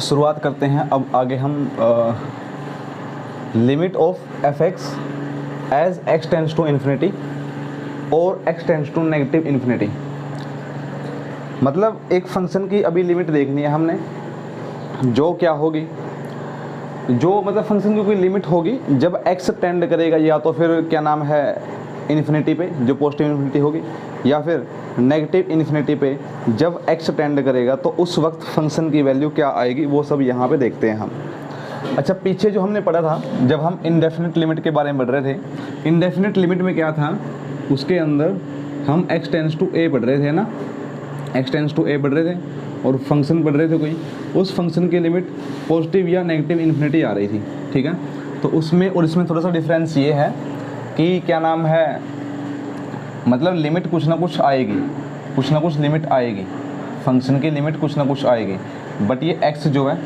शुरुआत करते हैं। अब आगे हम limit of F x as x tends to infinity और x tends to negative infinity. मतलब एक फंक्शन की अभी लिमिट देखनी है हमने, जो क्या होगी, जो मतलब फंक्शन की कोई लिमिट होगी जब एक्स टेंड करेगा या तो फिर क्या नाम है इन्फिनिटी पे, जो पॉजिटिव इन्फिनिटी होगी, या फिर नेगेटिव इन्फिनिटी पे जब एक्स टेंड करेगा, तो उस वक्त फंक्शन की वैल्यू क्या आएगी, वो सब यहाँ पे देखते हैं हम। अच्छा, पीछे जो हमने पढ़ा था जब हम इंडेफिनिट लिमिट के बारे में पढ़ रहे थे, इंडेफिनिट लिमिट में क्या था, उसके अंदर हम एक्स टेंड्स टू ए पढ़ रहे थे ना, एक्स टेंड्स टू ए पढ़ रहे थे और फंक्शन पढ़ रहे थे कोई, उस फंक्शन की लिमिट पॉजिटिव या नेगेटिव इन्फिनिटी आ रही थी, ठीक है। तो उसमें और इसमें थोड़ा सा डिफरेंस ये है कि क्या नाम है, मतलब लिमिट कुछ ना कुछ आएगी, कुछ ना कुछ लिमिट आएगी, फंक्शन की लिमिट कुछ ना कुछ आएगी। बट ये x जो है,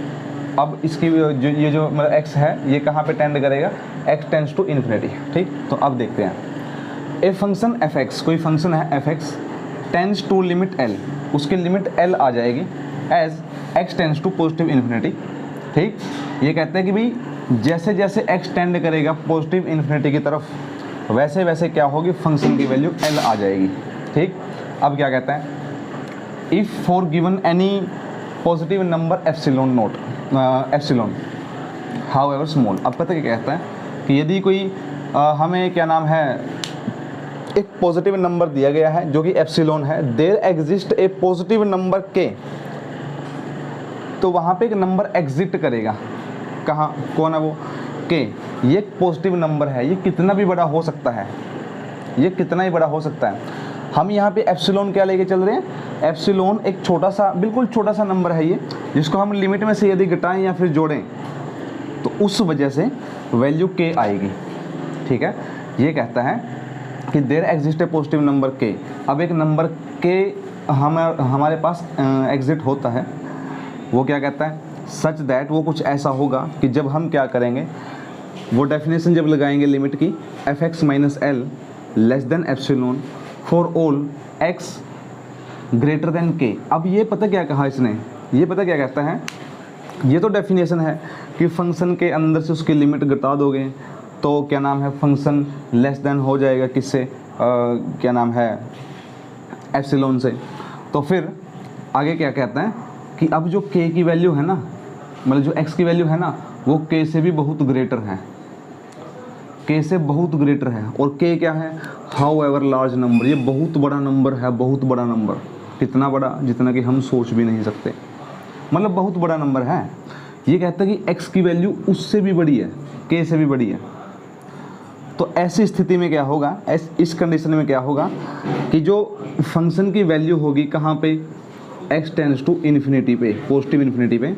अब इसकी जो ये जो मतलब x है, ये कहाँ पे टेंड करेगा, x टेंड्स टू इन्फिनिटी, ठीक। तो अब देखते हैं, ए फंक्शन एफ एक्स, कोई फंक्शन है F X tends to limit l, उसकी लिमिट l आ जाएगी as x tends to positive infinity, ठीक। ये कहते हैं कि भाई जैसे जैसे x टेंड करेगा पॉजिटिव इन्फिनिटी की तरफ, वैसे वैसे क्या होगी, फंक्शन की वैल्यू l आ जाएगी, ठीक। अब क्या कहता है, if for given any positive number epsilon note epsilon how ever small. अब पता क्या कहता है कि यदि कोई हमें क्या नाम है एक पॉजिटिव नंबर दिया गया है जो कि एप्सिलॉन है, there exist a positive number K, तो वहाँ पे एक नंबर एग्जिस्ट करेगा, कहाँ, कौन है वो, के। ये एक पॉजिटिव नंबर है, ये कितना भी बड़ा हो सकता है, ये कितना ही बड़ा हो सकता है। हम यहाँ पे एप्सिलॉन क्या लेके चल रहे हैं, एप्सिलॉन एक छोटा सा, बिल्कुल छोटा सा नंबर है ये, जिसको हम लिमिट में से यदि घटाएं या फिर जोड़ें तो उस वजह से वैल्यू के आएगी, ठीक है। ये कहता है कि there exist a positive number K. अब एक नंबर के हमारे पास एग्जिट होता है, वो क्या कहता है, सच दैट, वो कुछ ऐसा होगा कि जब हम क्या करेंगे, वो डेफिनेशन जब लगाएंगे लिमिट की, F x minus L less than epsilon for all x greater than के। अब ये पता क्या कहा इसने, ये पता क्या कहता है, ये तो डेफिनेशन है कि फंक्शन के अंदर से उसकी लिमिट घटा दोगे तो क्या नाम है, फंक्शन लेस देन हो जाएगा किससे, क्या नाम है, एप्सिलॉन से। तो फिर आगे क्या कहता है कि अब जो k की वैल्यू है ना, मतलब जो x की वैल्यू है ना, वो k से भी बहुत ग्रेटर है, k से बहुत ग्रेटर है। और k क्या है, हाउ एवर लार्ज नंबर, ये बहुत बड़ा नंबर है, बहुत बड़ा नंबर, कितना बड़ा, जितना कि हम सोच भी नहीं सकते, मतलब बहुत बड़ा नंबर है। ये कहता है कि x की वैल्यू उससे भी बड़ी है, k से भी बड़ी है। तो ऐसी स्थिति में क्या होगा, इस कंडीशन में क्या होगा कि जो फंक्शन की वैल्यू होगी कहाँ पे, x टेंड्स टू इन्फिनिटी पे, पॉजिटिव इन्फिनिटी पे,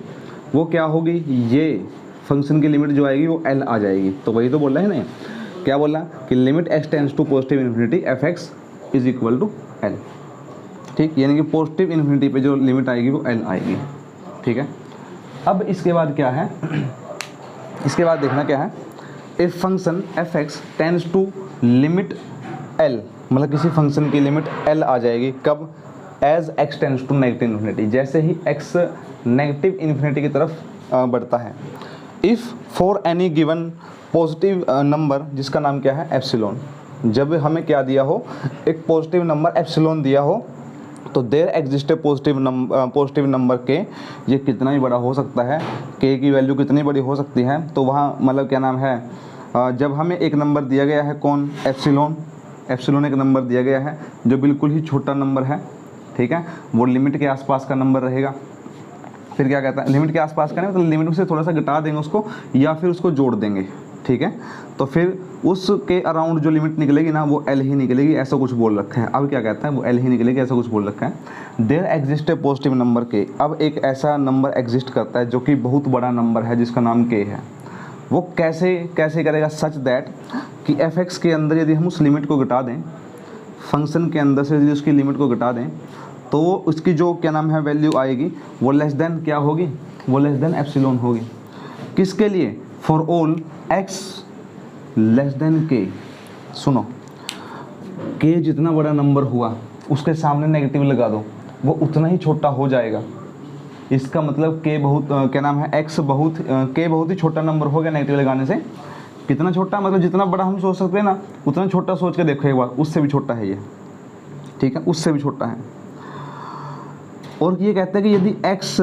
वो क्या होगी, ये फंक्शन की लिमिट जो आएगी वो l आ जाएगी। तो वही तो बोल रहा है ना, क्या बोला कि limit x tends to positive infinity F X is equal to l, ठीक। यानी कि पॉजिटिव इन्फिनिटी पे जो लिमिट आएगी वो l आएगी, ठीक है। अब इसके बाद क्या है, इसके बाद देखना क्या है, if function F X tends to limit l, मतलब किसी फंक्शन की लिमिट l आ जाएगी, कब, as x tends to negative infinity, जैसे ही x नेगेटिव इन्फिनिटी की तरफ बढ़ता है। If for any given positive number, जिसका नाम क्या है, एप्सिलॉन, जब हमें क्या दिया हो, एक पॉजिटिव नंबर एप्सिलॉन दिया हो, तो there exist a positive number K, ये कितना ही बड़ा हो सकता है, के की वैल्यू कितनी बड़ी हो सकती है। तो वहाँ मतलब क्या नाम है, जब हमें एक नंबर दिया गया है, कौन, एप्सिलॉन, एप्सिलॉन एक नंबर दिया गया है जो बिल्कुल ही छोटा नंबर है, ठीक है, वो लिमिट के आसपास का नंबर रहेगा। फिर क्या कहता है, लिमिट के आसपास का नहीं, मतलब लिमिट से थोड़ा सा घटा देंगे उसको या फिर उसको जोड़ देंगे, ठीक है। तो फिर उसके अराउंड जो लिमिट निकलेगी ना, वो l ही निकलेगी, ऐसा कुछ बोल रखा है। अब क्या कहता है, वो l ही निकलेगी, ऐसा कुछ बोल रखा है। There exist a positive number K, अब एक ऐसा नंबर एग्जिस्ट करता है जो कि बहुत बड़ा नंबर है, जिसका नाम k है। वो कैसे कैसे करेगा, सच दैट कि एफ एक्स के अंदर यदि हम उस लिमिट को घटा दें, फंक्शन के अंदर से यदि उसकी लिमिट को घटा दें, तो उसकी जो क्या नाम है वैल्यू आएगी, वो लेस देन क्या होगी, वो लेस देन एप्सिलॉन होगी। किसके लिए, for all x less than k। सुनो, k जितना बड़ा नंबर हुआ उसके सामने नेगेटिव लगा दो, वो उतना ही छोटा हो जाएगा, इसका मतलब k बहुत क्या नाम है x बहुत k बहुत ही छोटा नंबर हो गया नेगेटिव लगाने से। कितना छोटा, मतलब जितना बड़ा हम सोच सकते हैं ना उतना छोटा सोच के देखो एक बार, उससे भी छोटा है ये, ठीक है, उससे भी छोटा है। और ये कहता है कि यदि x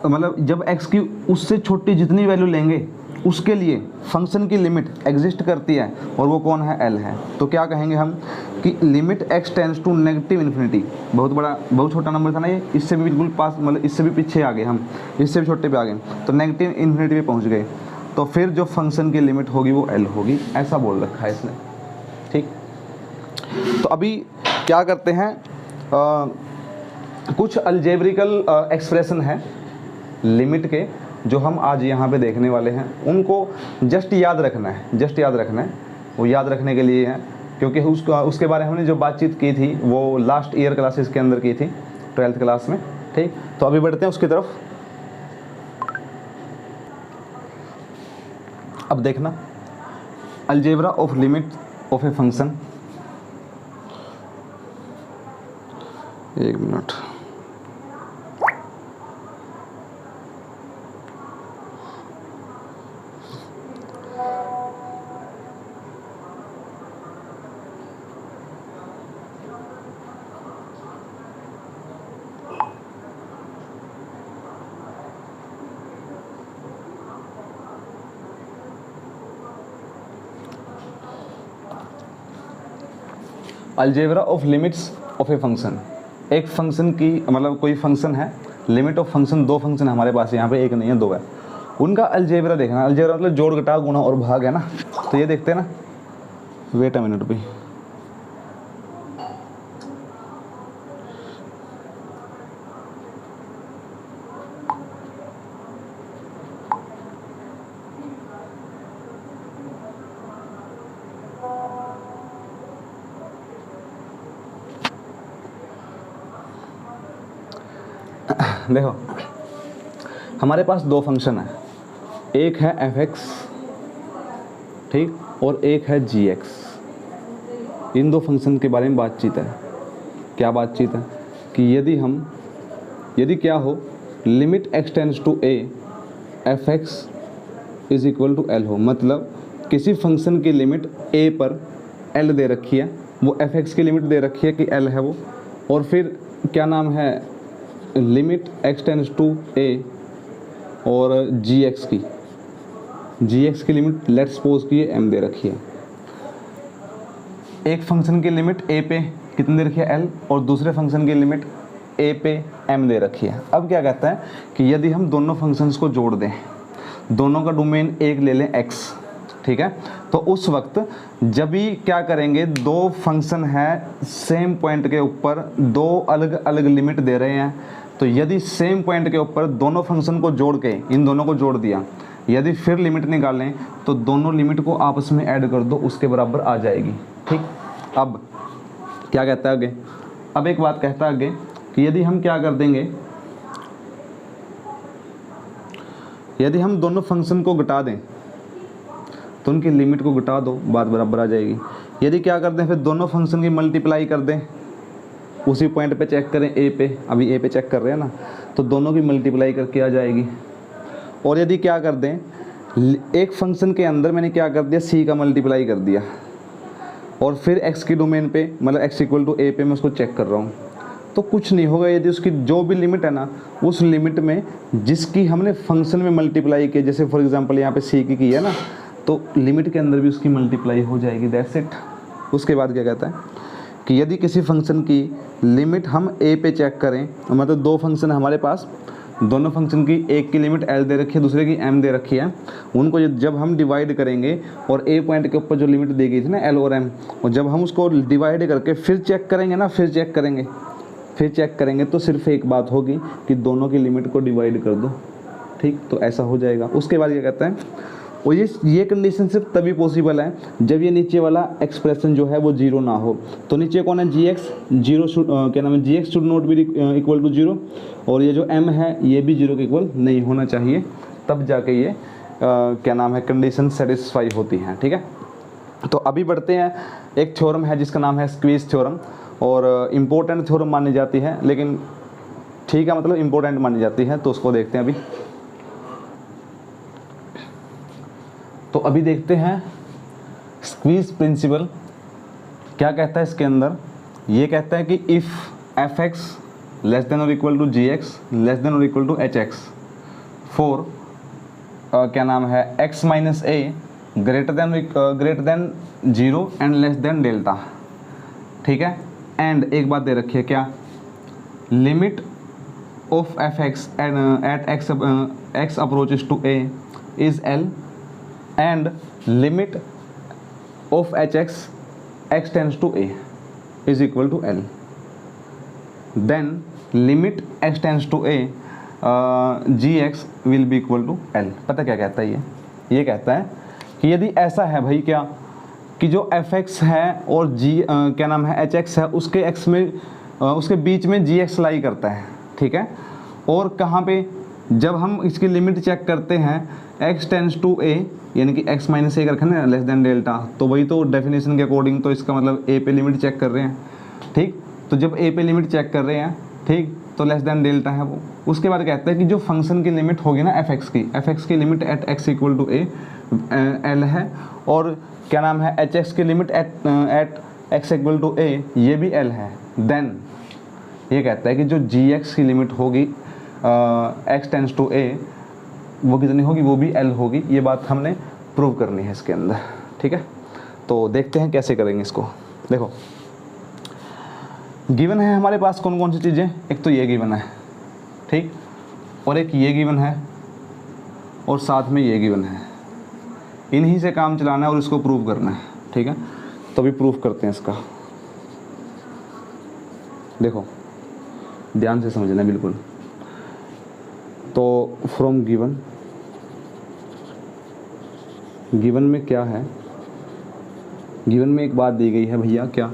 मतलब जब x की उससे छोटी जितनी वैल्यू लेंगे उसके लिए फंक्शन की लिमिट एग्जिस्ट करती है, और वो कौन है, l है। तो क्या कहेंगे हम कि limit x tends to negative infinity, बहुत बड़ा बहुत छोटा नंबर था ना ये, इससे भी बिल्कुल पास, मतलब इससे भी पीछे आ गए हम, इससे भी छोटे पे आ गए, तो नेगेटिव इन्फिनिटी पे पहुंच गए, तो फिर जो फंक्शन की लिमिट होगी वो l होगी, ऐसा बोल रखा है इसने, ठीक। तो अभी क्या करते हैं, कुछ अलजेब्रिकल एक्सप्रेशन है लिमिट के जो हम आज यहाँ पे देखने वाले हैं, उनको जस्ट याद रखना है, जस्ट याद रखना है, वो याद रखने के लिए है, क्योंकि उसके बारे में हमने जो बातचीत की थी वो लास्ट ईयर क्लासेस के अंदर की थी, 12th क्लास में, ठीक। तो अभी बढ़ते हैं उसकी तरफ। अब देखना, algebra of limit of a function, एक minute, algebra of limits of a function, एक फंक्शन की, मतलब कोई फंक्शन है, लिमिट ऑफ फंक्शन, दो फंक्शन है हमारे पास यहाँ पे, एक नहीं है दो है, उनका अलजेब्रा देखना। अलजेब्रा मतलब जोड़ घटा गुणा और भाग है ना, तो ये देखते हैं ना, वेट अ मिनट भी, देखो हमारे पास दो फंक्शन है, एक है f(x), ठीक, और एक है g(x). इन दो फंक्शन के बारे में बातचीत है। क्या बातचीत है कि यदि क्या हो, limit x tends to a f(x) is equal to l हो, मतलब किसी फंक्शन की लिमिट a पर l दे रखी है, वो f(x) की लिमिट दे रखी है कि l है वो, और फिर क्या नाम है, limit x tends to a और gx की लिमिट लेट्स सपोज की m दे रखी है। एक फंक्शन की लिमिट a पे कितनी दे रखी है, l, और दूसरे फंक्शन की लिमिट a पे m दे रखी है। अब क्या कहता है कि यदि हम दोनों फंक्शंस को जोड़ दें, दोनों का डोमेन एक ले लें x, ठीक है, तो उस वक्त जब भी क्या करेंगे, दो फंक्शन है सेम पॉइंट के ऊपर, दो अलग अलग लिमिट दे रहे हैं, तो यदि सेम पॉइंट के ऊपर दोनों फंक्शन को जोड़ के, इन दोनों को जोड़ दिया, यदि फिर लिमिट निकालें तो दोनों लिमिट को आपस में ऐड कर दो, उसके बराबर आ जाएगी, ठीक। अब क्या कहता है आगे, अब एक बात कहता है आगे कि यदि हम क्या कर देंगे, यदि हम दोनों फंक्शन को घटा दें तो उनकी लिमिट को घटा दो, बात बराबर आ जाएगी। यदि क्या कर दें, फिर दोनों फंक्शन की मल्टीप्लाई कर दें, उसी पॉइंट पे चेक करें ए पे, अभी ए पे चेक कर रहे हैं ना, तो दोनों की मल्टीप्लाई करके आ जाएगी। और यदि क्या कर दें, एक फंक्शन के अंदर मैंने क्या कर दिया, सी का मल्टीप्लाई कर दिया, और फिर एक्स की डोमेन पे, मतलब एक्स इक्वल टू ए पे मैं उसको चेक कर रहा हूँ, तो कुछ नहीं होगा। यदि उसकी जो भी लिमिट है ना, उस लिमिट में जिसकी हमने फंक्शन में मल्टीप्लाई की, जैसे फॉर एग्जांपल यहाँ पे सी की है ना, तो लिमिट के अंदर भी उसकी मल्टीप्लाई हो जाएगी, दैट्स इट। उसके बाद क्या कहता है कि यदि किसी फंक्शन की लिमिट हम ए पे चेक करें, मतलब दो फंक्शन हमारे पास, दोनों फंक्शन की एक की लिमिट एल दे रखी है, दूसरे की एम दे रखी है, उनको जब हम डिवाइड करेंगे और ए पॉइंट के ऊपर जो लिमिट दी गई थी ना एल और एम, और जब हम उसको डिवाइड करके फिर चेक करेंगे ना, फिर चेक करेंगे तो सिर्फ एक बात होगी कि दोनों की लिमिट को डिवाइड कर दो, ठीक, तो ऐसा हो जाएगा। उसके बाद क्या कहता है, और ये कंडीशन सिर्फ तभी पॉसिबल है जब ये नीचे वाला एक्सप्रेशन जो है वो जीरो ना हो। तो नीचे कौन है, gx, जीरो क्या नाम है, gx should not be equal to zero, और ये जो m है ये भी जीरो के इक्वल नहीं होना चाहिए, तब जाके ये क्या नाम है, कंडीशन सेटिस्फाई होती हैं, ठीक है। तो अभी बढ़ते हैं, एक थ्योरम है जिसका नाम है स्क्वीज थ्योरम, और इम्पोर्टेंट थ्योरम मानी जाती है, लेकिन ठीक है, मतलब इम्पोर्टेंट मानी जाती है, तो उसको देखते हैं अभी। तो अभी देखते हैं स्क्वीज प्रिंसिपल क्या कहता है इसके अंदर। ये कहता है कि if f x less than और equal to g x less than और equal to h x for क्या नाम है x minus a greater than zero and less than delta, ठीक है। एंड एक बात दे रखी है क्या, limit of F x at x approaches to a is L and limit of h x tends to a is equal to L, then limit x tends to A G X will be equal to L. पता क्या कहता है ये कहता है कि यदि ऐसा है भाई क्या कि जो एफ एक्स है और जी क्या नाम है एच एक्स है उसके एक्स में उसके बीच में जी एक्स लाई करता है, ठीक है। और कहाँ पे, जब हम इसकी लिमिट चेक करते हैं एक्स टेंड्स टू ए यानी कि एक्स माइनस ए का रखा ना लेस देन डेल्टा, तो वही तो डेफिनेशन के अकॉर्डिंग तो इसका मतलब ए पे लिमिट चेक कर रहे हैं, ठीक। तो जब ए पे लिमिट चेक कर रहे हैं, ठीक, तो लेस देन डेल्टा है वो। उसके बाद कहता है कि जो फंक्शन की लिमिट होगी ना एफ एक्स की limit at x equal to a L है, और क्या नाम है एच एक्स की limit at x equal to a ये भी एल है। देन ये कहता है कि जो जी एक्स की लिमिट होगी एक्स टेंड्स टू ए वो कितनी होगी, वो भी एल होगी। ये बात हमने प्रूव करनी है इसके अंदर, ठीक है। तो देखते हैं कैसे करेंगे इसको। देखो गिवन है हमारे पास कौन कौन सी चीज़ें, एक तो ये गिवन है, ठीक, और एक ये गिवन है, और साथ में ये गिवन है। इन्हीं से काम चलाना है और इसको प्रूव करना है, ठीक है। तो अभी प्रूव करते हैं इसका। देखो ध्यान से समझना बिल्कुल। तो फ्रॉम गिवन में क्या है, गिवन में एक बात दी गई है भैया क्या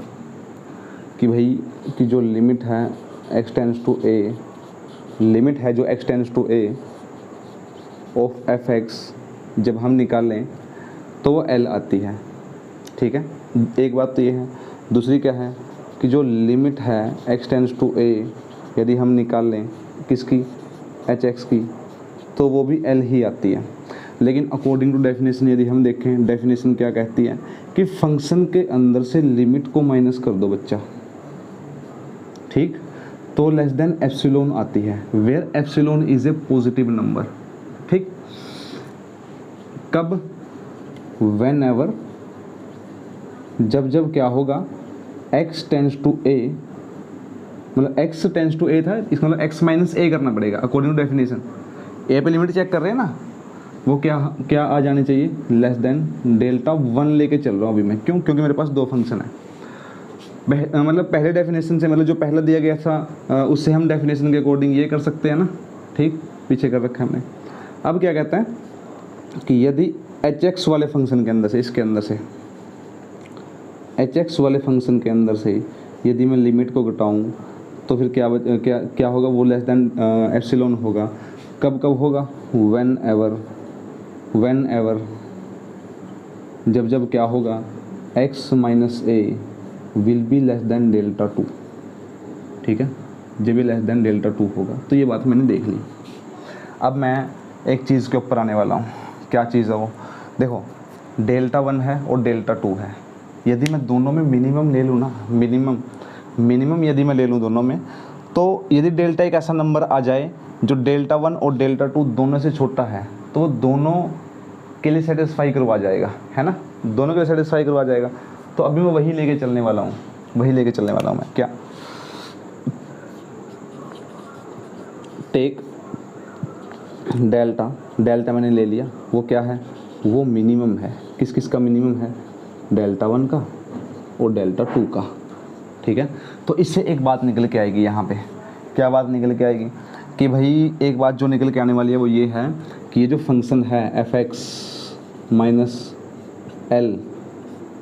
कि भाई कि जो लिमिट है X tends to A, limit है जो X tends to A of F X जब हम निकालें तो वो एल आती है, ठीक है। एक बात तो ये है। दूसरी क्या है कि जो लिमिट है एक्स टेंड्स टू ए यदि हम निकाल लें किसकी, एच एक्स की, तो वो भी एल ही आती है। लेकिन अकॉर्डिंग टू डेफिनेशन यदि हम देखें, डेफिनेशन क्या कहती है कि फंक्शन के अंदर से लिमिट को माइनस कर दो बच्चा, ठीक, तो लेस देन एप्सिलॉन आती है, where epsilon is a positive number, ठीक। कब, वेन एवर, जब क्या होगा x टेंड्स टू a, मतलब x टेंड्स टू a था, इसका मतलब x माइनस a करना पड़ेगा अकॉर्डिंग टू डेफिनेशन। a पे लिमिट चेक कर रहे हैं ना, वो क्या आ जानी चाहिए, लेस देन डेल्टा 1 लेके चल रहा हूँ अभी मैं, क्यों, क्योंकि मेरे पास दो फंक्शन है। मतलब पहले डेफिनेशन से, मतलब जो पहला दिया गया था उससे हम डेफिनेशन के अकॉर्डिंग ये कर सकते हैं ना, ठीक, पीछे कर रखा है हमने। अब क्या कहता है कि यदि एच एक्स वाले फंक्शन के अंदर से, इसके अंदर से एच एक्स वाले फंक्शन के अंदर से यदि मैं लिमिट को घटाऊँ तो फिर क्या होगा, वो लेस देन एप्सिलॉन होगा। कब होगा, व्हेन एवर जब क्या होगा x minus A will be less than delta 2, ठीक है, जब भी लेस देन डेल्टा 2 होगा। तो ये बात मैंने देख ली। अब मैं एक चीज़ के ऊपर आने वाला हूँ। क्या चीज़ है वो, देखो डेल्टा 1 है और डेल्टा 2 है। यदि मैं दोनों में मिनिमम ले लूँ ना, मिनिमम यदि मैं ले लूँ दोनों में, तो यदि डेल्टा एक ऐसा नंबर आ जाए जो डेल्टा 1 और डेल्टा 2 दोनों से छोटा है, तो वो दोनों के लिए सेटिस्फाई करवा जाएगा, है ना, दोनों के लिए सेटिस्फाई करवा जाएगा। तो अभी मैं वही लेके चलने वाला हूँ मैं। क्या, टेक डेल्टा मैंने ले लिया, वो क्या है, वो मिनिमम है। किस का मिनिमम है, डेल्टा 1 का और डेल्टा 2 का, ठीक है। तो इससे एक बात निकल के आएगी यहाँ पे, क्या बात निकल के आएगी कि भाई एक बात जो निकल के आने वाली है वो ये है कि ये जो फंक्शन है एफ एक्स माइनस एल,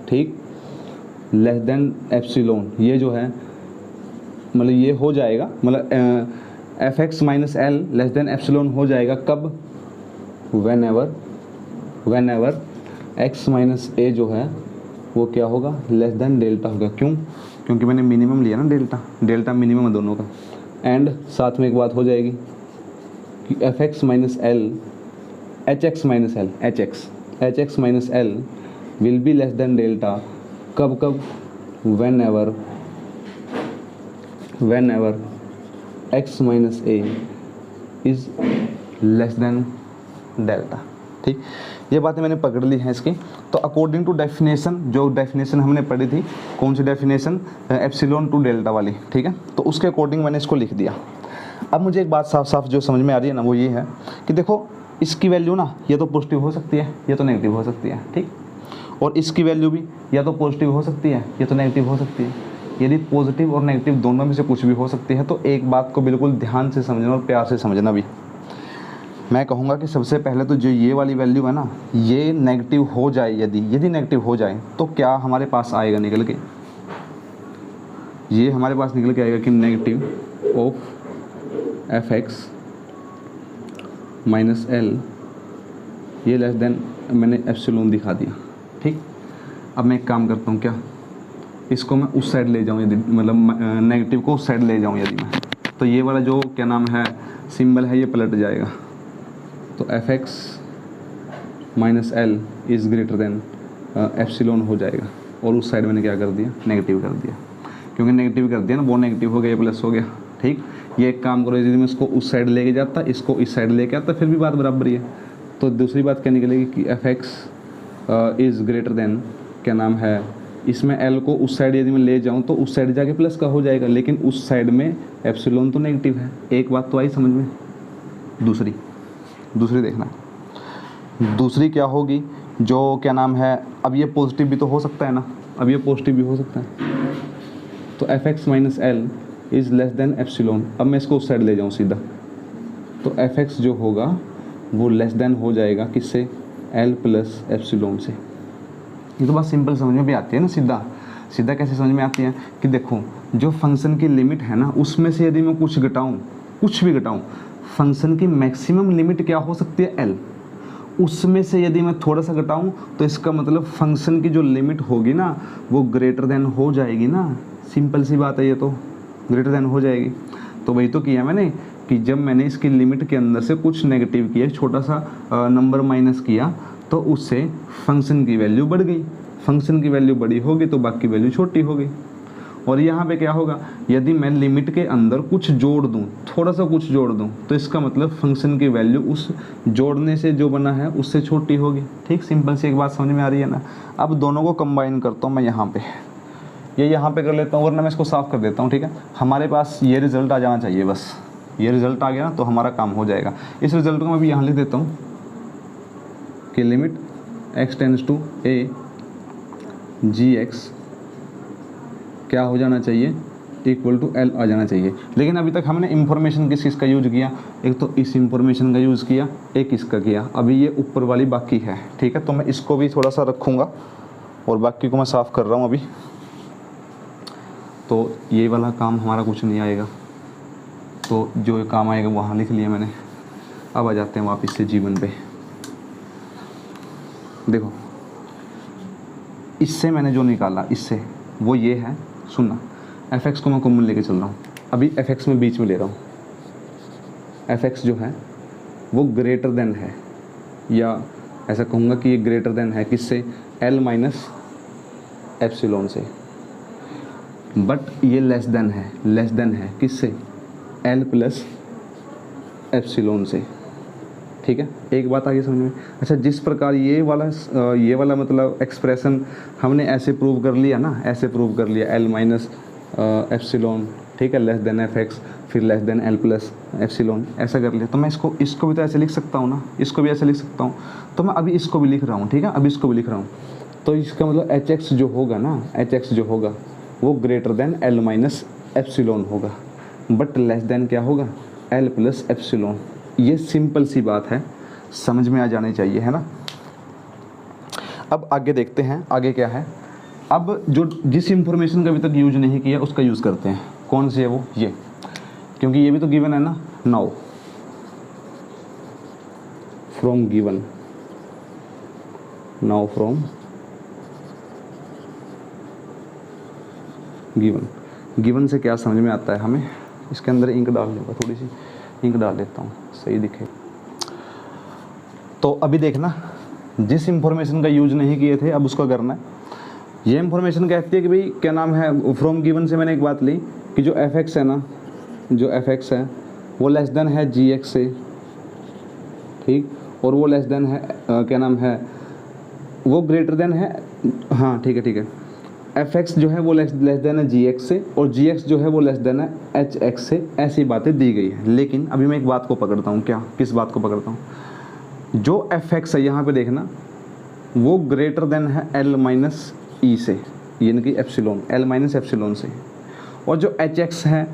ठीक, लेस देन एप्सिलॉन, ये जो है मतलब ये हो जाएगा, मतलब F x minus L less than epsilon हो जाएगा कब, वेन एवर एक्स माइनस ए जो है वो क्या होगा, लेस देन डेल्टा होगा। क्यों, क्योंकि मैंने मिनिमम लिया ना, डेल्टा मिनिमम है दोनों का। एंड साथ में एक बात हो जाएगी कि F x minus L H x minus L H x minus L will be less than delta कब कब when ever X minus A is less than delta. ठीक, ये बातें मैंने पकड़ ली हैं इसकी। तो अकॉर्डिंग टू डेफिनेशन, जो डेफिनेशन हमने पढ़ी थी, कौन सी डेफिनेशन, एप्सिलॉन टू डेल्टा वाली, ठीक है, तो उसके अकॉर्डिंग मैंने इसको लिख दिया। अब मुझे एक बात साफ साफ जो समझ में आ रही है ना, वो ये है कि देखो इसकी वैल्यू ना या तो पॉजिटिव हो सकती है या तो नेगेटिव हो सकती है, ठीक, और इसकी वैल्यू भी या तो पॉजिटिव हो सकती है या तो नेगेटिव हो सकती है। यदि पॉजिटिव और नेगेटिव दोनों में से कुछ भी हो सकती है, तो एक बात को बिल्कुल ध्यान से समझना और प्यार से समझना भी। मैं कहूँगा कि सबसे पहले तो जो ये वाली वैल्यू है ना, ये नेगेटिव हो जाए, यदि नेगेटिव हो जाए तो क्या हमारे पास आएगा निकल के, ये हमारे पास निकल के आएगा कि negative of F x minus L ये लेस देन, मैंने एप्सिलॉन दिखा दिया। ठीक, अब मैं एक काम करता हूँ, क्या इसको मैं उस साइड ले जाऊँ, यदि मतलब नेगेटिव को उस साइड ले जाऊँ यदि मैं, तो ये वाला जो क्या नाम है सिंबल है ये पलट जाएगा। तो F x minus L is greater than epsilon हो जाएगा, और उस साइड मैंने क्या कर दिया, नेगेटिव कर दिया, क्योंकि नेगेटिव कर दिया ना, वो नेगेटिव हो गया, प्लस हो गया। ठीक, ये एक काम करो, यदि मैं इसको उस साइड लेके जाता, इसको इस साइड लेके आता, फिर भी बात बराबर ही है। तो दूसरी बात क्या निकलेगी कि F x is greater than क्या नाम है, इसमें एल को उस साइड यदि मैं ले जाऊँ तो उस साइड जाके प्लस का हो जाएगा, लेकिन उस साइड में एप्सिलॉन तो नेगेटिव है। एक बात तो आई समझ में। दूसरी देखना, दूसरी क्या होगी, जो क्या नाम है, अब ये पॉजिटिव भी तो हो सकता है ना, अब ये पॉजिटिव भी हो सकता है। तो F x minus L is less then epsilon. अब मैं इसको उस साइड ले जाऊँ सीधा, तो एफ एक्स जो होगा वो लेस देन हो जाएगा किससे, एल प्लस एप्सिलॉन से। ये तो बात सिंपल समझ में भी आती है ना, सीधा कैसे समझ में आती है कि देखो जो फंक्शन की लिमिट है ना, उसमें से यदि मैं कुछ घटाऊँ, कुछ भी घटाऊँ, फंक्शन की मैक्सिमम लिमिट क्या हो सकती है, एल, उसमें से यदि मैं थोड़ा सा घटाऊँ तो इसका मतलब फंक्शन की जो लिमिट होगी ना वो ग्रेटर देन हो जाएगी ना। सिंपल सी बात है, ये तो ग्रेटर देन हो जाएगी। तो वही तो किया मैंने कि जब मैंने इसकी लिमिट के अंदर से कुछ नेगेटिव किया, छोटा सा नंबर माइनस किया, तो उससे फंक्शन की वैल्यू बढ़ गई। फंक्शन की वैल्यू बड़ी होगी तो बाकी वैल्यू छोटी हो गई। और यहाँ पे क्या होगा, यदि मैं लिमिट के अंदर कुछ जोड़ दूँ, थोड़ा सा कुछ जोड़ दूँ, तो इसका मतलब फंक्शन की वैल्यू उस जोड़ने से जो बना है उससे छोटी होगी। ठीक, सिंपल सी एक बात समझ में आ रही है ना। अब दोनों को कंबाइन करता हूँ मैं यहाँ पे, ये यहाँ पे कर लेता हूँ, वरना मैं इसको साफ कर देता हूँ। ठीक है, हमारे पास ये रिज़ल्ट आ जाना चाहिए, बस ये रिज़ल्ट आ गया ना तो हमारा काम हो जाएगा। इस रिज़ल्ट को मैं भी यहाँ लिख देता हूँ कि limit x tends to a G X क्या हो जाना चाहिए, इक्वल टू l आ जाना चाहिए। लेकिन अभी तक हमने इंफॉर्मेशन किस का यूज किया, एक तो इस इंफॉर्मेशन का यूज़ किया, एक इसका किया, अभी ये ऊपर वाली बाकी है। ठीक है, तो मैं इसको भी थोड़ा सा रखूँगा और बाकी को मैं साफ़ कर रहा हूँ अभी। तो ये वाला काम हमारा कुछ नहीं आएगा, तो जो काम आएगा वहाँ लिख लिया मैंने। अब आ जाते हैं वापस से जीवन पे। देखो इससे मैंने जो निकाला, इससे वो ये है, सुनना, एफ एक्स को मैं कॉमन लेके चल रहा हूँ, अभी एफ एक्स में बीच में ले रहा हूँ। एफ एक्स जो है वो ग्रेटर देन है, या ऐसा कहूँगा कि ये ग्रेटर देन है किससे, एल माइनस एप्सिलॉन से, बट ये लेस देन है किससे, एल प्लस एप्सिलॉन से। ठीक है, एक बात आगे समझ में। अच्छा, जिस प्रकार ये वाला मतलब एक्सप्रेशन हमने ऐसे प्रूव कर लिया ना, ऐसे प्रूव कर लिया, एल माइनस एप्सिलॉन, ठीक है, लेस देन एफ एक्स, फिर less than L plus epsilon, ऐसा कर लिया। तो मैं इसको भी तो ऐसे लिख सकता हूँ ना, इसको भी ऐसे लिख सकता हूँ। तो मैं अभी इसको भी लिख रहा हूँ, ठीक है, अभी इसको भी लिख रहा हूँ। तो इसका मतलब एच एक्स जो होगा ना, एच एक्स जो होगा वो greater than L minus epsilon होगा, बट लेस देन क्या होगा, एल प्लस एप्सिलॉन। ये सिंपल सी बात है, समझ में आ जानी चाहिए, है ना। अब आगे देखते हैं, आगे क्या है। अब जिस इंफॉर्मेशन का अभी तक यूज नहीं किया उसका यूज़ करते हैं। कौन सी है वो, ये, क्योंकि ये भी तो गिवन है ना। Now from given, now from given से क्या समझ में आता है हमें इसके अंदर इंक डाल लूँगा, थोड़ी सी इंक डाल लेता हूँ, सही दिखे। तो अभी देखना, जिस इंफॉर्मेशन का यूज नहीं किए थे अब उसका करना है। ये इंफॉर्मेशन कहती है कि भाई क्या नाम है, फ्रॉम गिवन से मैंने एक बात ली कि जो एफ एक्स है ना, जो एफ एक्स है वो लेस देन है जी एक्स से, ठीक, और वो लेस देन है क्या नाम है, वो ग्रेटर देन है, हाँ ठीक है ठीक है, एफ एक्स जो है वो लेस देन है जी एक्स से, और जी एक्स जो है वो लेस देन है एच एक्स से। ऐसी बातें दी गई है। लेकिन अभी मैं एक बात को पकड़ता हूँ, क्या, किस बात को पकड़ता हूँ, जो एफ एक्स है यहाँ पे देखना वो ग्रेटर देन है एल माइनस ई से, यानी कि एप्सिलॉन, एल माइनस एप्सिलॉन से, और जो एच एक्स है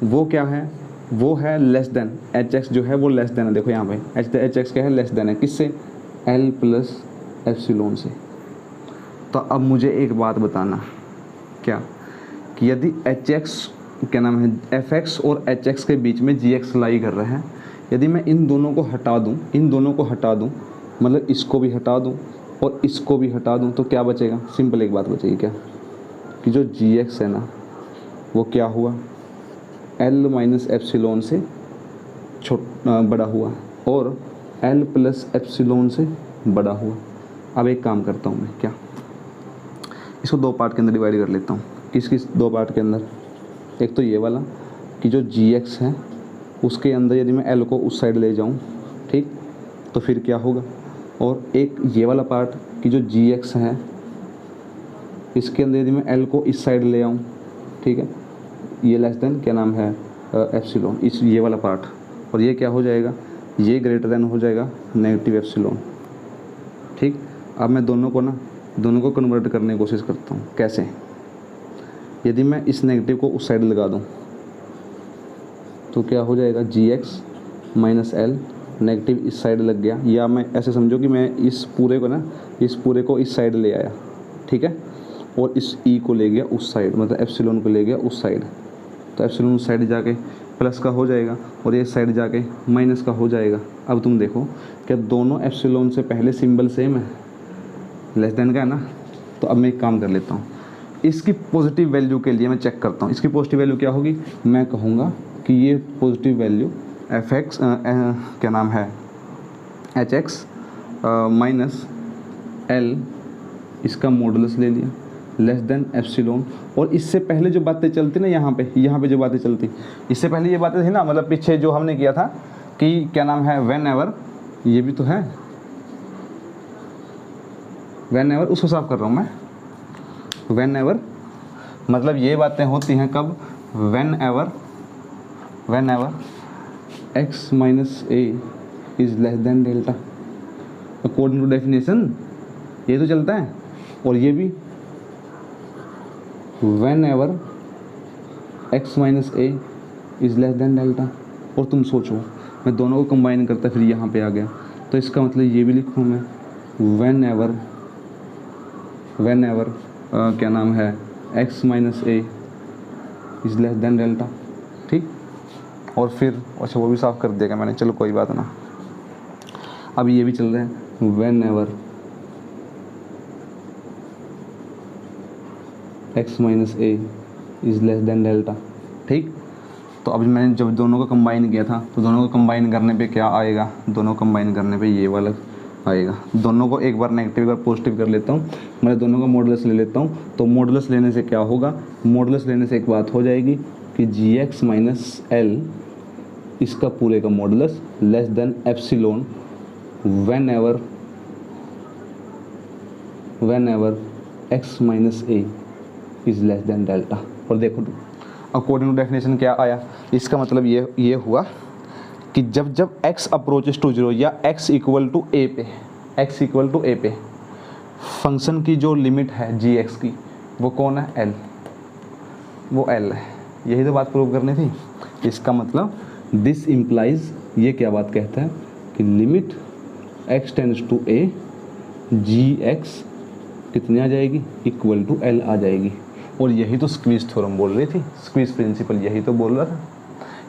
वो क्या है, वो है लेस देन, एच एक्स जो है वो लेस देन है, देखो यहाँ पे एच एक्स क्या है, लेस देन है, किससे, एल प्लस एप्सिलॉन से। तो अब मुझे एक बात बताना, क्या, कि यदि एच एक्स क्या नाम है, एफ एक्स और एच एक्स के बीच में जी एक्स लाई कर रहे हैं, यदि मैं इन दोनों को हटा दूँ, इन दोनों को हटा दूँ, मतलब इसको भी हटा दूँ और इसको भी हटा दूँ, तो क्या बचेगा, सिंपल एक बात बचेगी, क्या, कि जो जी एक्स है ना वो क्या हुआ, एल माइनस एप्सिलॉन से बड़ा हुआ, और एल प्लस एप्सिलॉन से बड़ा हुआ। अब एक काम करता हूँ मैं, क्या, इसको दो पार्ट के अंदर डिवाइड कर लेता हूँ। किस किस दो पार्ट के अंदर, एक तो ये वाला कि जो जी एक्स है उसके अंदर यदि मैं एल को उस साइड ले जाऊँ, ठीक, तो फिर क्या होगा, और एक ये वाला पार्ट कि जो जी एक्स है इसके अंदर यदि मैं एल को इस साइड ले आऊँ, ठीक है, ये लेस देन क्या नाम है एप्सिलॉन, इस ये वाला पार्ट, और ये क्या हो जाएगा, ये ग्रेटर देन हो जाएगा नेगेटिव एप्सिलॉन, ठीक। अब मैं दोनों को कन्वर्ट करने की कोशिश करता हूँ। कैसे, यदि मैं इस नेगेटिव को उस साइड लगा दूँ तो क्या हो जाएगा, जी एक्स माइनस एल, नेगेटिव इस साइड लग गया, या मैं ऐसे समझो कि मैं इस पूरे को इस साइड ले आया, ठीक है, और इस ई को ले गया उस साइड, मतलब एप्सिलॉन को ले गया उस साइड, तो एप्सिलॉन उस साइड जाके प्लस का हो जाएगा और ये साइड जाके माइनस का हो जाएगा। अब तुम देखो क्या दोनों एप्सिलॉन से पहले सिंबल सेम है, लेस देन का है ना। तो अब मैं एक काम कर लेता हूँ, इसकी पॉजिटिव वैल्यू के लिए मैं चेक करता हूँ, इसकी पॉजिटिव वैल्यू क्या होगी, मैं कहूँगा कि ये पॉजिटिव वैल्यू एफ एक्स क्या नाम है, एच एक्स माइनस एल, इसका मॉडुलस ले लिया, लेस देन एप्सिलॉन। और इससे पहले जो बातें चलती ना, यहाँ पे जो बातें चलती, इससे पहले ये बातें थी ना, मतलब पीछे जो हमने किया था कि क्या नाम है, व्हेन एवर, ये भी तो है, व्हेन एवर, उसको साफ कर रहा हूँ मैं, व्हेन एवर मतलब ये बातें होती हैं कब, whenever X minus A is less than delta, according to definition ये तो चलता है। और ये भी whenever X minus A is less than delta. और तुम सोचो, मैं दोनों को कंबाइन करता फिर यहाँ पे आ गया, तो इसका मतलब ये भी लिखूँ मैं, व्हेन एवर क्या नाम है, x minus A is less than delta, ठीक। और फिर अच्छा वो भी साफ कर देगा मैंने, चलो कोई बात ना। अब ये भी चल रहा है, when ever X minus A is less than delta, ठीक। तो अभी मैंने जब दोनों को कंबाइन किया था, तो दोनों को कंबाइन करने पे क्या आएगा, दोनों को कंबाइन करने पे ये वाला आएगा। दोनों को एक बार नेगेटिव एक बार पॉजिटिव कर लेता हूँ, मैं दोनों का मॉडुलस ले लेता हूँ। तो मॉडुलस लेने से क्या होगा, मॉडुलस लेने से एक बात हो जाएगी कि जी एक्स माइनस एल, इसका पूरे का modulus less than epsilon when ever X minus A is less than delta. और देखो अकॉर्डिंग टू डेफिनेशन क्या आया, इसका मतलब ये हुआ कि जब x अप्रोचेस टू 0 या x इक्वल टू ए पे फंक्शन की जो लिमिट है जी एक्स की, वो कौन है, l, वो l है। यही तो बात प्रूव करनी थी। इसका मतलब दिस इम्प्लाइज, ये क्या बात कहता है कि limit x tends to a, G X कितनी आ जाएगी, इक्वल टू l आ जाएगी। और यही तो स्क्वीज थ्योरम बोल रही थी, स्क्वीज प्रिंसिपल यही तो बोल रहा था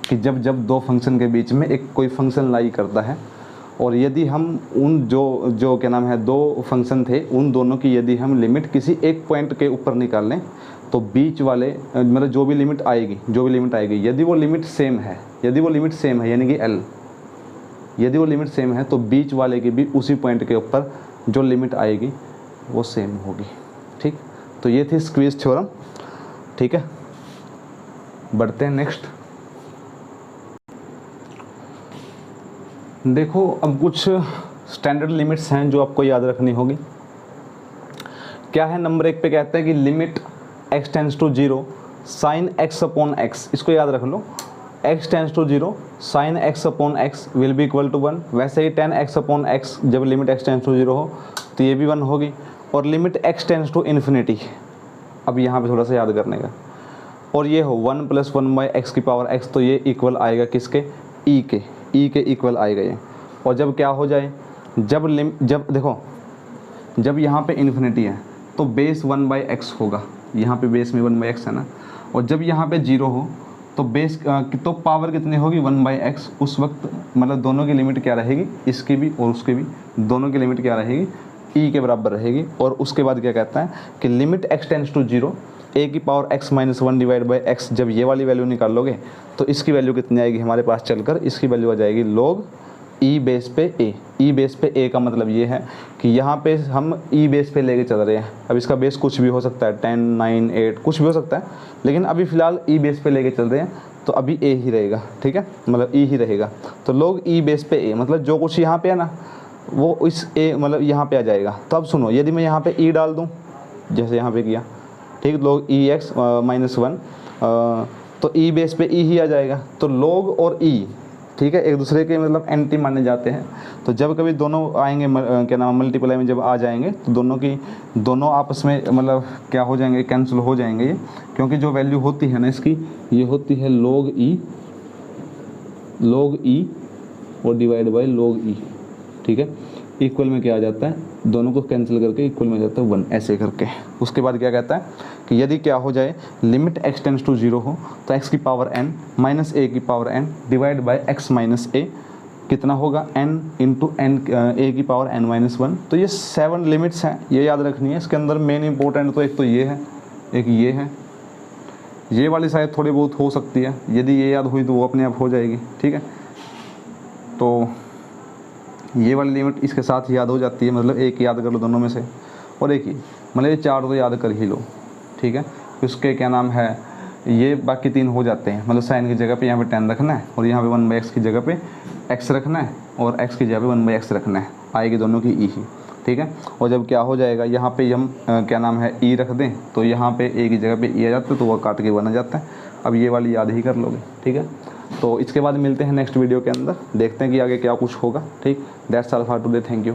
कि जब दो फंक्शन के बीच में एक कोई फंक्शन लाई करता है और यदि हम उन जो क्या नाम है दो फंक्शन थे उन दोनों की यदि हम लिमिट किसी एक पॉइंट के ऊपर निकाल लें तो बीच वाले मतलब जो भी लिमिट आएगी यदि वो लिमिट सेम है यानी कि L, यदि वो लिमिट सेम है तो बीच वाले की भी उसी पॉइंट के ऊपर जो लिमिट आएगी वो सेम होगी। ठीक, तो ये थी स्क्वीज थ्योरम। ठीक है, बढ़ते हैं नेक्स्ट। देखो अब कुछ स्टैंडर्ड लिमिट्स हैं जो आपको याद रखनी होगी। क्या है, नंबर 1 पे कहता है कि limit x tends to 0 sine x upon x, इसको याद रख लो। x tends to 0 sine x upon x will be equal to 1। वैसे ही tan x अपॉन x जब लिमिट x टेंड्स टू 0 हो तो ये भी 1 होगी। और limit x tends to infinity, अब यहाँ पे थोड़ा सा याद करने का, और ये हो 1 + 1/x की पावर x, तो ये इक्वल आएगा किसके, e के इक्वल आएगा ये। और जब क्या हो जाए, जब देखो जब यहाँ पे इन्फिनिटी है तो बेस 1/x होगा, यहाँ पे बेस में 1/x है ना, और जब यहाँ पे 0 हो तो बेस तो पावर कितनी होगी 1/x। उस वक्त मतलब दोनों की लिमिट क्या रहेगी, इसकी भी और उसकी भी, दोनों की लिमिट क्या रहेगी, e के बराबर रहेगी। और उसके बाद क्या कहता है कि limit x tends to 0 a की power x - 1 divide by x, जब ये वाली वैल्यू निकाल लोगे तो इसकी वैल्यू कितनी आएगी हमारे पास चलकर, इसकी वैल्यू आ जाएगी log e बेस पे a। e बेस पे a का मतलब ये है कि यहाँ पे हम e बेस पे लेके चल रहे हैं। अब इसका बेस कुछ भी हो सकता है, 10, 9, 8 कुछ भी हो सकता है, लेकिन अभी फ़िलहाल e बेस पे लेके चल रहे हैं तो अभी a ही रहेगा। ठीक है, मतलब e ही रहेगा। तो log e बेस पे a मतलब जो कुछ यहाँ पे है ना वो इस a मतलब यहाँ पे आ जाएगा। तो अब सुनो, यदि मैं यहाँ पे e डाल दूँ जैसे यहाँ पे किया, ठीक, log ex - 1 तो e बेस पे e ही आ जाएगा। तो log और e, ठीक है, एक दूसरे के मतलब एंटी माने जाते हैं। तो जब कभी दोनों आएंगे क्या नाम मल्टीप्लाई में जब आ जाएंगे तो दोनों आपस में मतलब क्या हो जाएंगे, कैंसिल हो जाएंगे ये, क्योंकि जो वैल्यू होती है ना इसकी, ये होती है log e और डिवाइड बाई log e। ठीक है, इक्वल में क्या आ जाता है, दोनों को कैंसिल करके इक्वल में आ जाता है 1, ऐसे करके। उसके बाद क्या कहता है कि यदि क्या हो जाए लिमिट x टेंड्स टू 0 हो तो x की पावर n माइनस a की power n divide by x minus a कितना होगा, n इंटू n a की पावर n-1। तो ये 7 लिमिट्स हैं, ये याद रखनी है। इसके अंदर मेन इंपॉर्टेंट तो एक तो ये है, एक ये है, ये वाली शायद थोड़ी बहुत हो सकती है, यदि ये याद हुई तो वो अपने आप हो जाएगी। ठीक है, तो ये वाली लिमिट इसके साथ याद हो जाती है, मतलब एक याद कर लो दोनों में से, और एक ही मतलब ये 4 तो याद कर ही लो। ठीक है, उसके क्या नाम है, ये बाकी 3 हो जाते हैं, मतलब साइन की जगह पे यहाँ पे 10 रखना है और यहाँ पे 1/x की जगह पे x रखना है और x की जगह पे 1/x रखना है, आएगी दोनों की e ही। ठीक है, और जब क्या हो जाएगा यहाँ पे हम क्या नाम है e रख दें तो यहाँ पे a की जगह पे e आ जाता है, तो वह काट के 1 आ जाता है। अब ये वाली याद ही कर लोगे। ठीक है, तो इसके बाद मिलते हैं नेक्स्ट वीडियो के अंदर, देखते हैं कि आगे क्या कुछ होगा। ठीक, that's all for today, thank you.